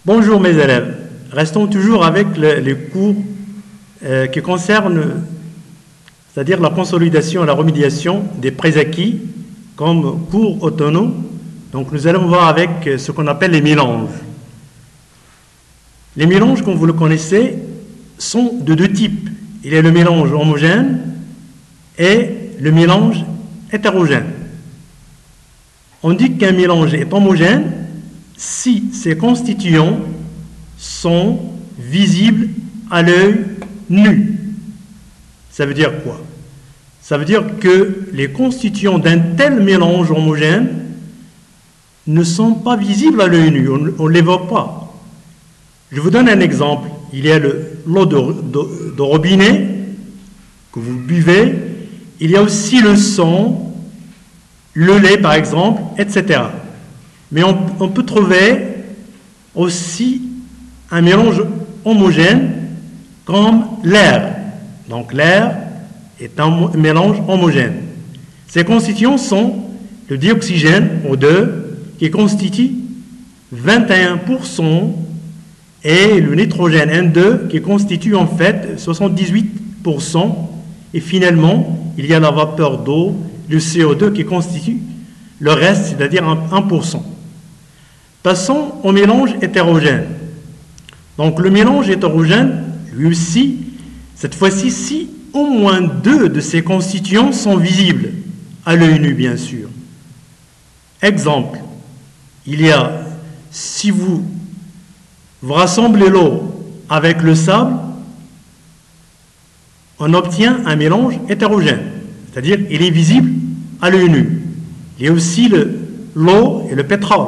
Bonjour mes élèves, restons toujours avec les cours qui concernent, c'est-à-dire la consolidation et la remédiation des préacquis comme cours autonomes. Donc nous allons voir avec ce qu'on appelle les mélanges. Les mélanges, comme vous le connaissez, sont de deux types. Il y a le mélange homogène et le mélange hétérogène. On dit qu'un mélange est homogène si ses constituants sont visibles à l'œil nu. Ça veut dire quoi? Ça veut dire que les constituants d'un tel mélange homogène ne sont pas visibles à l'œil nu, on ne les voit pas. Je vous donne un exemple. Il y a l'eau de robinet que vous buvez, il y a aussi le sang, le lait par exemple, etc. Mais on peut trouver aussi un mélange homogène comme l'air. Donc l'air est un mélange homogène. Ces constituants sont le dioxygène O2 qui constitue 21% et le nitrogène N2 qui constitue en fait 78%. Et finalement, il y a la vapeur d'eau, le CO2 qui constitue le reste, c'est-à-dire 1%. Passons au mélange hétérogène. Donc le mélange hétérogène, lui aussi, cette fois-ci, si au moins deux de ses constituants sont visibles, à l'œil nu bien sûr. Exemple, il y a, si vous rassemblez l'eau avec le sable, on obtient un mélange hétérogène, c'est-à-dire il est visible à l'œil nu. Il y a aussi l'eau et le pétrole.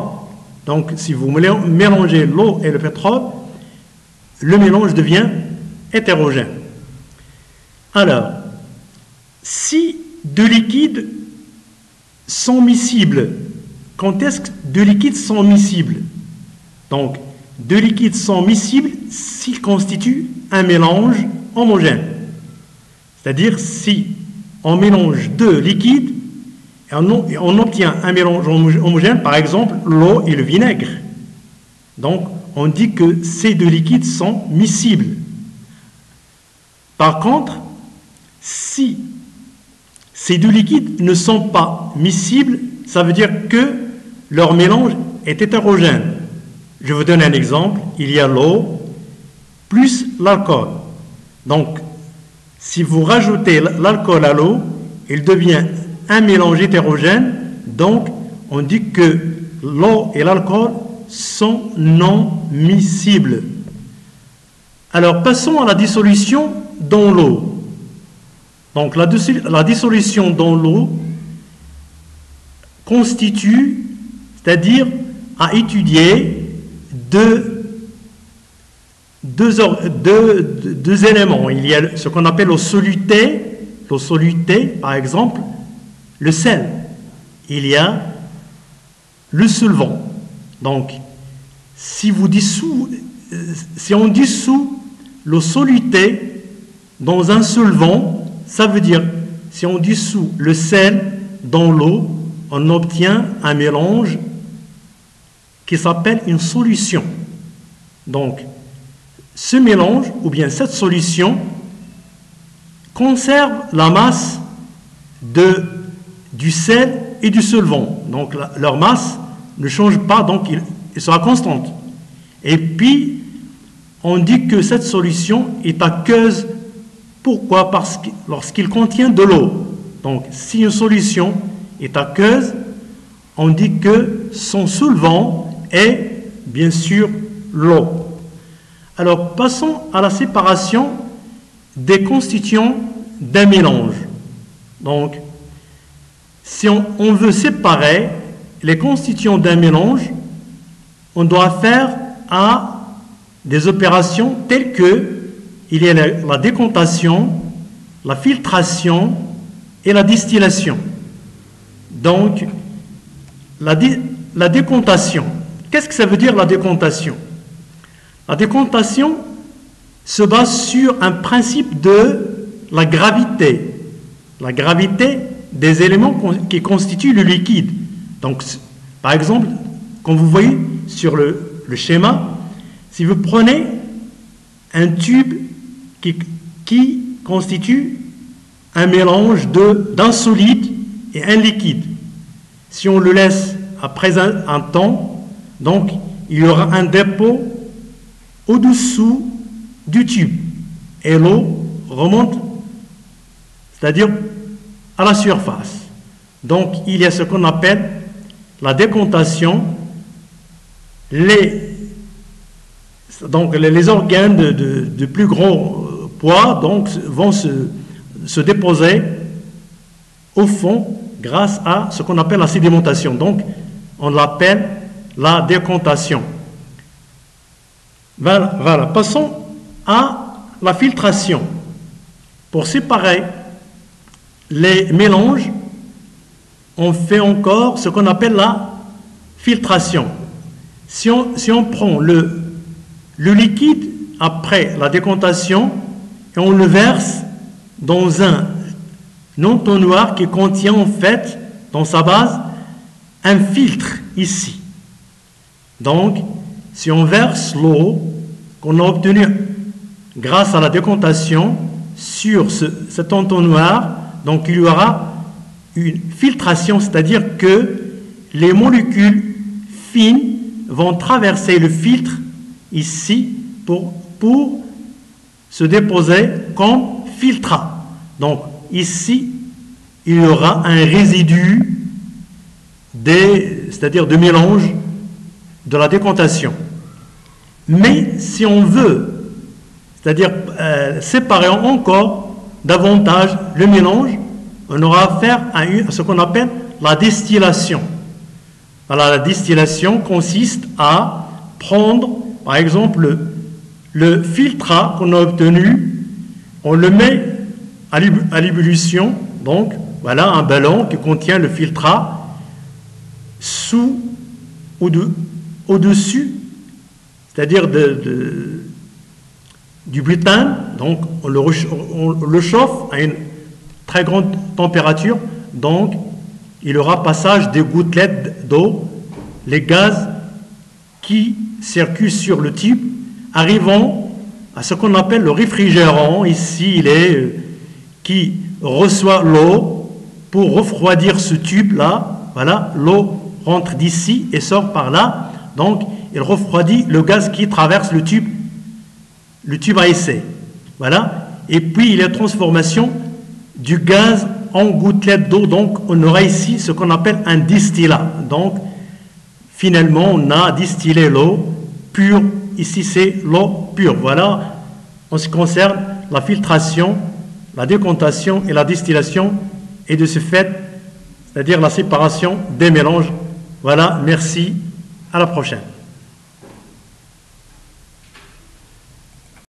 Donc, si vous mélangez l'eau et le pétrole, le mélange devient hétérogène. Alors, si deux liquides sont miscibles, quand est-ce que deux liquides sont miscibles? Donc, deux liquides sont miscibles s'ils constituent un mélange homogène. C'est-à-dire, si on mélange deux liquides, et on obtient un mélange homogène, par exemple l'eau et le vinaigre. Donc, on dit que ces deux liquides sont miscibles. Par contre, si ces deux liquides ne sont pas miscibles, ça veut dire que leur mélange est hétérogène. Je vous donne un exemple. Il y a l'eau plus l'alcool. Donc, si vous rajoutez l'alcool à l'eau, il devient un mélange hétérogène, donc on dit que l'eau et l'alcool sont non miscibles. Alors passons à la dissolution dans l'eau. Donc la dissolution dans l'eau constitue, c'est-à-dire à étudier deux éléments. Il y a ce qu'on appelle l'eau solutée, par exemple, le sel. Il y a le solvant. Donc, si on dissout l'eau solutée dans un solvant, ça veut dire, si on dissout le sel dans l'eau, on obtient un mélange qui s'appelle une solution. Donc, ce mélange, ou bien cette solution, conserve la masse du sel et du solvant. Donc, leur masse ne change pas, donc il sera constante. Et puis, on dit que cette solution est aqueuse. Pourquoi? Parce que lorsqu'il contient de l'eau. Donc, si une solution est aqueuse, on dit que son solvant est, bien sûr, l'eau. Alors, passons à la séparation des constituants d'un mélange. Donc, si on veut séparer les constituants d'un mélange, on doit faire des opérations telles que il y a la décontation, la filtration et la distillation. Donc, la décontation. Qu'est-ce que ça veut dire la décontation? La décontation se base sur un principe de la gravité. La gravité des éléments qui constituent le liquide. Donc, par exemple, comme vous voyez sur le schéma, si vous prenez un tube qui constitue un mélange d'un solide et un liquide, si on le laisse après un temps, donc il y aura un dépôt au-dessous du tube et l'eau remonte, c'est-à-dire à la surface. Donc il y a ce qu'on appelle la décontation. Les organes de plus gros poids donc, vont se déposer au fond grâce à ce qu'on appelle la sédimentation. Donc, on l'appelle la décontation. Voilà. Passons à la filtration. Pour séparer les mélanges, on fait encore ce qu'on appelle la filtration. Si on prend le liquide après la décontation et on le verse dans un entonnoir qui contient en fait dans sa base un filtre ici. Donc, si on verse l'eau qu'on a obtenue grâce à la décontation sur cet entonnoir, donc il y aura une filtration, c'est-à-dire que les molécules fines vont traverser le filtre ici pour se déposer comme filtrat. Donc ici, il y aura un résidu c'est-à-dire de mélange de la décontation. Mais si on veut, c'est-à-dire séparer encore davantage le mélange, on aura affaire à ce qu'on appelle la distillation. Voilà, la distillation consiste à prendre, par exemple, le filtrat qu'on a obtenu, on le met à l'ébullition, donc voilà un ballon qui contient le filtrat au-dessus, c'est-à-dire du butane, donc on le chauffe à une très grande température, donc il y aura passage des gouttelettes d'eau, les gaz qui circulent sur le tube, arrivant à ce qu'on appelle le réfrigérant, ici il est, qui reçoit l'eau pour refroidir ce tube-là, voilà, l'eau rentre d'ici et sort par là, donc il refroidit le gaz qui traverse le tube à essai, voilà, et puis il y a transformation du gaz en gouttelettes d'eau, donc on aura ici ce qu'on appelle un distillat, donc finalement on a distillé l'eau pure, ici c'est l'eau pure, voilà, en ce qui concerne la filtration, la décontation et la distillation, et de ce fait, c'est-à-dire la séparation des mélanges. Voilà, merci, à la prochaine.